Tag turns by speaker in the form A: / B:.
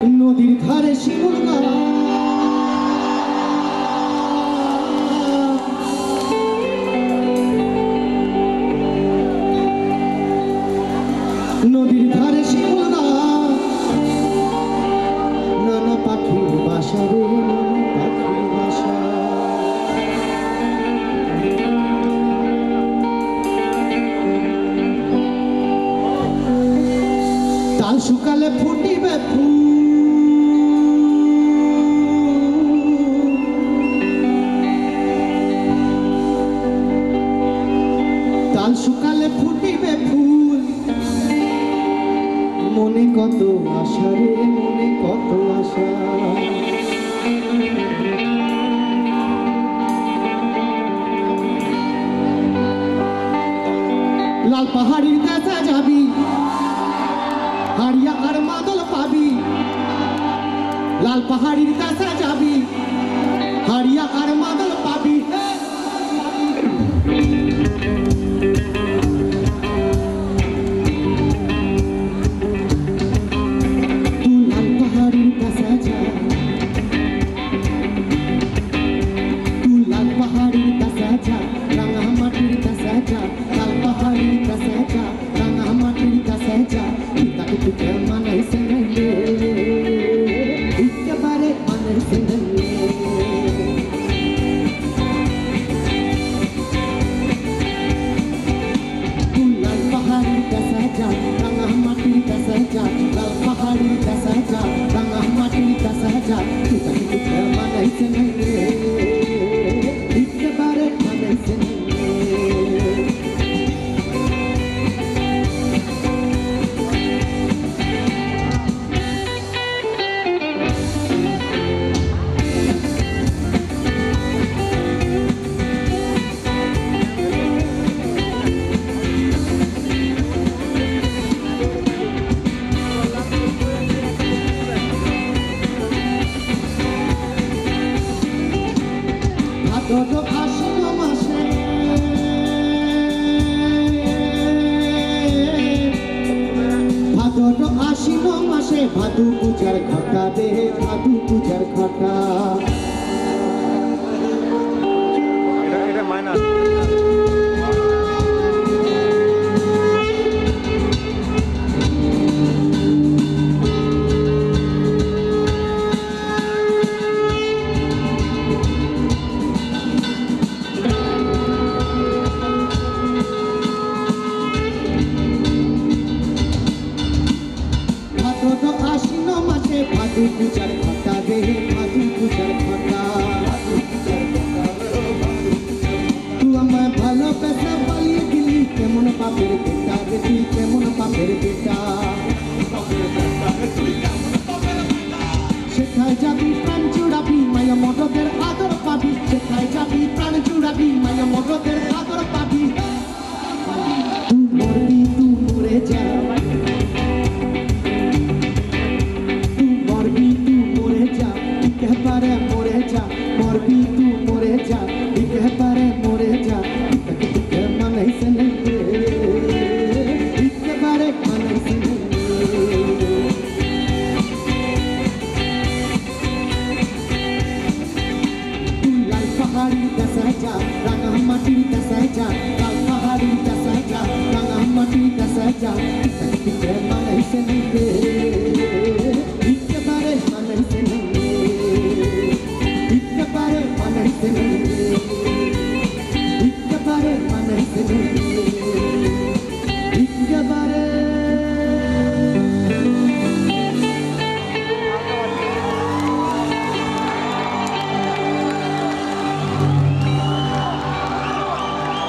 A: নদীর ধারে শিমুল গাছ, নদীর ধারে শিমুল গাছ, নানা পাখির বাসা রে, নানা পাখির বাসা। তাল শুকালে ফুটিবে ফুল, তাল শুকালে ফুটিবে ফুল, মনে কত আশা রে, মনে কত আশা। লাল পাহাড়ির কাছে যাবি, হারিয়া আর মাদল পাবি। লাল পাহাড়ির কাছে যাবি, হারিয়া আর মাদল পাবি। তুই লাল পাহাড়ির কাছে যা, তুই লাল পাহাড়ির কাছে যা, রাঙা মাটির কাছে যা। লাল পাহাড়ির কাছে যা, রাঙা মাটির কাছে যা। তাকে তুকে মানাইছে নাইলে, একেবারে মানাইছে নাইলে। তুই লাল পাহাড়ির কাছে যা, রাঙা মাটির কাছে যা। লাল পাহাড়ির কাছে যা, রাঙা মাটির কাছে যা। তাকে তুকে মানাইছে নাইলে, একেবারে মানাইছে নাইলে। ভাদ্র আশ্বিন মাসে, ভাদ্র আশ্বিন মাসে ভাদু পূজার ঘটা রে, ভাদু পূজার ঘটা। ভাদ্র আশ্বিন মাসে ভাদু পূজার ঘটা রে, ভাদু পূজার ঘটা। তুই আমায় ভালোবেসে পালিয়ে গেলি, কেমন পাপের বেটা রে তুই, কেমন পাপের বেটা।